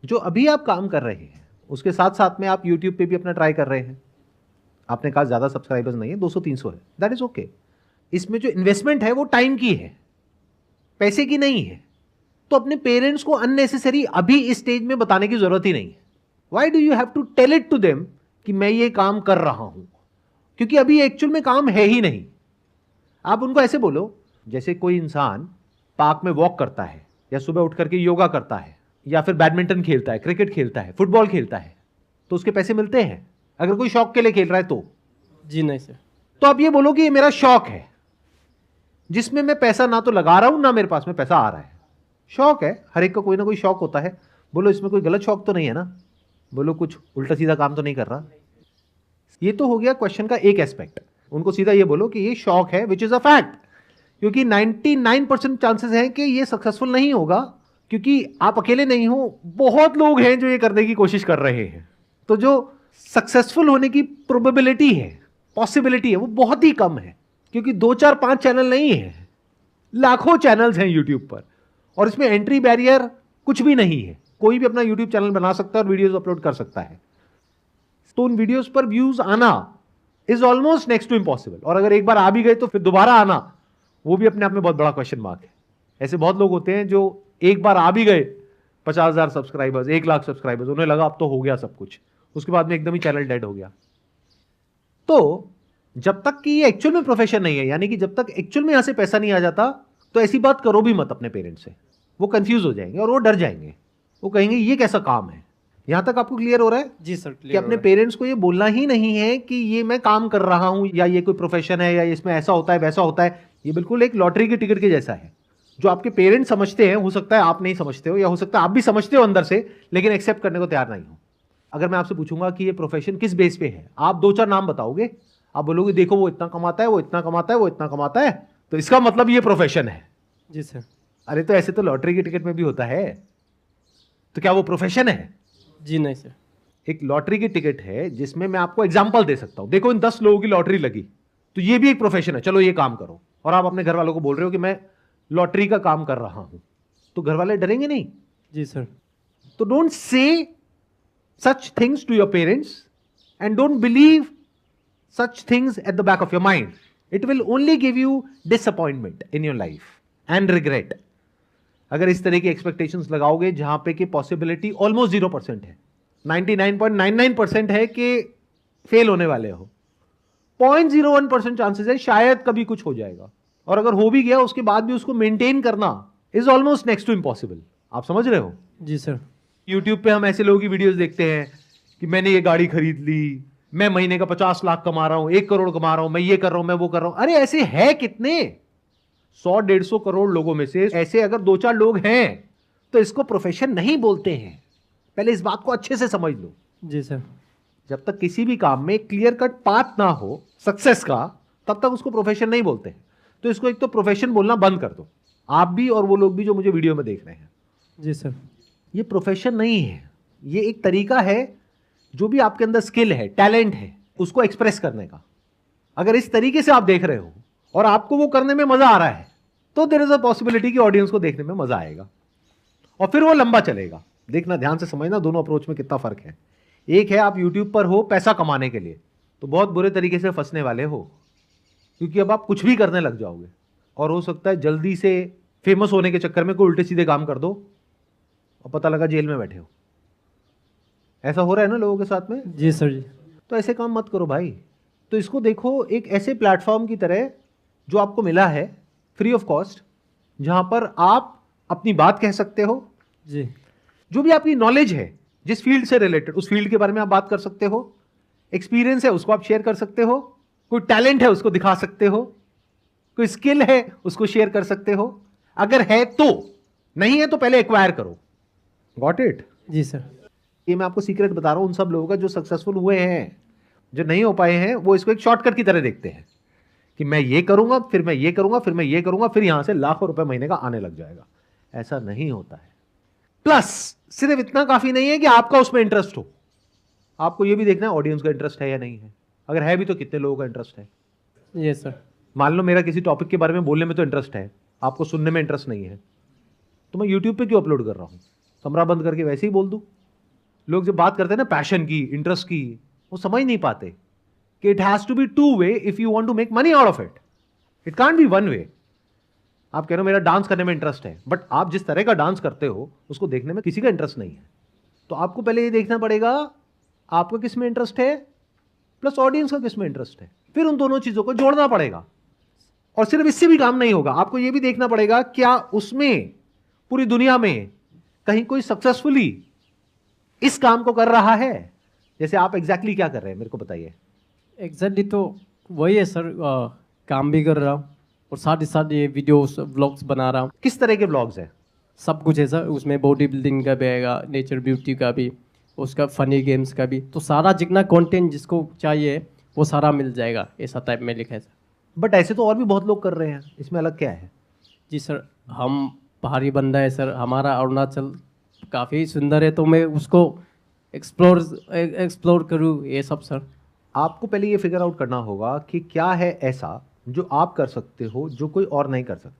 जो अभी आप काम कर रहे हैं उसके साथ साथ में आप यूट्यूब पे भी अपना ट्राई कर रहे हैं। आपने कहा ज़्यादा सब्सक्राइबर्स नहीं है, 200-300 है, दैट इज़ ओके। इसमें जो इन्वेस्टमेंट है वो टाइम की है, पैसे की नहीं है। तो अपने पेरेंट्स को अननेसेसरी अभी इस स्टेज में बताने की जरूरत ही नहीं है। Why do you have to tell it to them कि मैं ये काम कर रहा हूं, क्योंकि अभी एक्चुअल में काम है ही नहीं। आप उनको ऐसे बोलो, जैसे कोई इंसान पार्क में वॉक करता है या सुबह उठ करके योगा करता है या फिर बैडमिंटन खेलता है, क्रिकेट खेलता है, फुटबॉल खेलता है, तो उसके पैसे मिलते हैं। अगर कोई शौक के लिए खेल रहा है तो जी नहीं सर। तो आप ये बोलो कि ये मेरा शौक है, जिसमें मैं पैसा ना तो लगा रहा हूं ना मेरे पास में पैसा आ रहा है। शौक है, हर एक का कोई ना कोई शौक होता है। बोलो इसमें कोई गलत शौक तो नहीं है ना, बोलो कुछ उल्टा सीधा काम तो नहीं कर रहा। ये तो हो गया क्वेश्चन का एक एस्पेक्ट। उनको सीधा ये बोलो कि ये शौक है, विच इज अ फैक्ट, क्योंकि 99% चांसेस हैं कि ये सक्सेसफुल नहीं होगा, क्योंकि आप अकेले नहीं हो, बहुत लोग हैं जो ये करने की कोशिश कर रहे हैं। तो जो सक्सेसफुल होने की प्रोबेबिलिटी है, पॉसिबिलिटी है, वो बहुत ही कम है, क्योंकि 2 4 5 चैनल नहीं है, लाखों चैनल्स हैं यूट्यूब पर, और इसमें एंट्री बैरियर कुछ भी नहीं है। कोई भी अपना यूट्यूब चैनल बना सकता है और वीडियोस अपलोड कर सकता है। तो उन वीडियोस पर व्यूज आना is almost next to impossible, और अगर एक बार आ भी गए तो फिर दोबारा आना वो भी अपने आप में बहुत बड़ा क्वेश्चन मार्क है। ऐसे बहुत लोग होते हैं जो एक बार आ भी गए 50,000 सब्सक्राइबर्स, 1 लाख सब्सक्राइबर्स, उन्हें लगा अब तो हो गया सब कुछ, उसके बाद में एकदम ही चैनल डेड हो गया। तो जब तक कि ये एक्चुअल में प्रोफेशन नहीं है, यानी कि जब तक एक्चुअल में यहां से पैसा नहीं आ जाता, तो ऐसी बात करो भी मत अपने पेरेंट्स से। वो कंफ्यूज हो जाएंगे और वो डर जाएंगे, वो कहेंगे ये कैसा काम है। यहां तक आपको क्लियर हो रहा है? जी सर, कि क्लियर अपने पेरेंट्स को ये बोलना ही नहीं है कि ये मैं काम कर रहा हूं या ये कोई प्रोफेशन है या इसमें ऐसा होता है वैसा होता है। ये बिल्कुल एक लॉटरी की टिकट के जैसा है। जो आपके पेरेंट्स समझते हैं, हो सकता है आप नहीं समझते हो, या हो सकता है आप भी समझते हो अंदर से लेकिन एक्सेप्ट करने को तैयार नहीं हो। अगर मैं आपसे पूछूंगा कि ये प्रोफेशन किस बेस पे है, आप 2 4 नाम बताओगे। आप बोलोगे देखो वो इतना कमाता है, वो इतना कमाता है, वो इतना कमाता है, तो इसका मतलब ये प्रोफेशन है। जी सर। अरे तो ऐसे तो लॉटरी की टिकट में भी होता है, तो क्या वो प्रोफेशन है? जी नहीं सर। एक लॉटरी की टिकट है जिसमें मैं आपको एग्जांपल दे सकता हूं, देखो इन 10 लोगों की लॉटरी लगी, तो ये भी एक प्रोफेशन है, चलो ये काम करो। और आप अपने घर वालों को बोल रहे हो कि मैं लॉटरी का काम कर रहा हूं, तो घर वाले डरेंगे नहीं? जी सर। तो don't say such things to your parents and don't believe such things at the back of your mind. It will only give you disappointment in your life and regret. अगर इस तरह की एक्सपेक्टेशंस लगाओगे जहां पे कि possibility almost 0% है, 99.99% है कि फेल होने वाले हो, 0.01% चांसेस है शायद कभी कुछ हो जाएगा, और अगर हो भी गया उसके बाद भी उसको मेंटेन करना is almost next to impossible. आप समझ रहे हो? जी सर। यूट्यूब पे हम ऐसे लोगों की वीडियोस देखते हैं कि मैंने ये गाड़ी खरीद ली, मैं महीने का 50 लाख कमा रहा हूं, 1 करोड़ कमा रहा हूं, मैं ये कर रहा हूं, मैं वो कर रहा हूं। अरे ऐसे है कितने? 100-150 करोड़ लोगों में से ऐसे अगर 2 4 लोग हैं तो इसको प्रोफेशन नहीं बोलते हैं। पहले इस बात को अच्छे से समझ लो। जी सर। जब तक किसी भी काम में क्लियर कट पाथ ना हो सक्सेस का, तब तक उसको प्रोफेशन नहीं बोलते हैं। तो इसको एक तो प्रोफेशन बोलना बंद कर दो, आप भी और वो लोग भी जो मुझे वीडियो में देख रहे हैं। जी सर। ये प्रोफेशन नहीं है, ये एक तरीका है, जो भी आपके अंदर स्किल है, टैलेंट है, उसको एक्सप्रेस करने का। अगर इस तरीके से आप देख रहे हो और आपको वो करने में मजा आ रहा है, तो देयर इज अ पॉसिबिलिटी कि ऑडियंस को देखने में मजा आएगा और फिर वो लंबा चलेगा। देखना, ध्यान से समझना दोनों अप्रोच में कितना फर्क है। एक है आप यूट्यूब पर हो पैसा कमाने के लिए, तो बहुत बुरे तरीके से फंसने वाले हो, क्योंकि अब आप कुछ भी करने लग जाओगे और हो सकता है जल्दी से फेमस होने के चक्कर में कोई उल्टे सीधे काम कर दो और पता लगा जेल में बैठे हो। ऐसा हो रहा है ना लोगों के साथ में? जी सर। जी। तो ऐसे काम मत करो भाई। तो इसको देखो एक ऐसे प्लेटफॉर्म की तरह जो आपको मिला है फ्री ऑफ कॉस्ट, जहां पर आप अपनी बात कह सकते हो। जी। जो भी आपकी नॉलेज है जिस फील्ड से रिलेटेड, उस फील्ड के बारे में आप बात कर सकते हो। एक्सपीरियंस है उसको आप शेयर कर सकते हो, कोई टैलेंट है उसको दिखा सकते हो, कोई स्किल है उसको शेयर कर सकते हो। अगर है तो, नहीं है तो पहले एक्वायर करो। Got it? जी सर। ये मैं आपको सीक्रेट बता रहा हूं उन सब लोगों का जो सक्सेसफुल हुए हैं। जो नहीं हो पाए हैं वो इसको एक शॉर्टकट की तरह देखते हैं कि मैं ये करूंगा, फिर मैं ये करूंगा, फिर मैं ये करूंगा, फिर यहां से लाखों रुपए महीने का आने लग जाएगा। ऐसा नहीं होता है। प्लस सिर्फ इतना काफी नहीं है कि आपका उसमें इंटरेस्ट हो, आपको यह भी देखना है ऑडियंस का इंटरेस्ट है या नहीं है। अगर है भी तो कितने लोगों का इंटरेस्ट है। Yes sir. मान लो मेरा किसी टॉपिक के बारे में बोलने में तो इंटरेस्ट है, आपको सुनने में इंटरेस्ट नहीं है, तो मैं यूट्यूब पे क्यों अपलोड कर रहा हूं? कमरा बंद करके वैसे ही बोल दूं? लोग जब बात करते हैं ना पैशन की, इंटरेस्ट की, वो समझ नहीं पाते कि it has to be two way if you want to make money out of it. It can't be one way. आप कह रहे हो मेरा डांस करने में इंटरेस्ट है, बट आप जिस तरह का डांस करते हो उसको देखने में किसी का इंटरेस्ट नहीं है. तो आपको पहले ये देखना पड़ेगा आपको किस में इंटरेस्ट है प्लस ऑडियंस का किस में इंटरेस्ट है. फिर उन दोनों चीजों को जोड़ना पड़ेगा. और सिर्फ इससे भी काम नहीं होगा, आपको यह भी देखना पड़ेगा क्या उसमें पूरी दुनिया में कहीं कोई सक्सेसफुली इस काम को कर रहा है. जैसे आप एग्जैक्टली क्या कर रहे हैं मेरे को बताइए. एग्जैक्टली तो वही है सर, काम भी कर रहा हूँ और साथ ही साथ ये वीडियोस व्लॉग्स बना रहा हूँ. किस तरह के ब्लॉग्स हैं? सब कुछ है सर, उसमें बॉडी बिल्डिंग का भी आएगा, नेचर ब्यूटी का भी, उसका फनी गेम्स का भी. तो सारा जितना कंटेंट जिसको चाहिए वो सारा मिल जाएगा, ऐसा टाइप में लिखा है सर. बट ऐसे तो और भी बहुत लोग कर रहे हैं, इसमें अलग क्या है? जी सर, हम पहाड़ी बंदा है सर, हमारा अरुणाचल काफ़ी सुंदर है, तो मैं उसको एक्सप्लोर करूँ ये सब सर. आपको पहले ये फिगर आउट करना होगा कि क्या है ऐसा जो आप कर सकते हो जो कोई और नहीं कर सकता.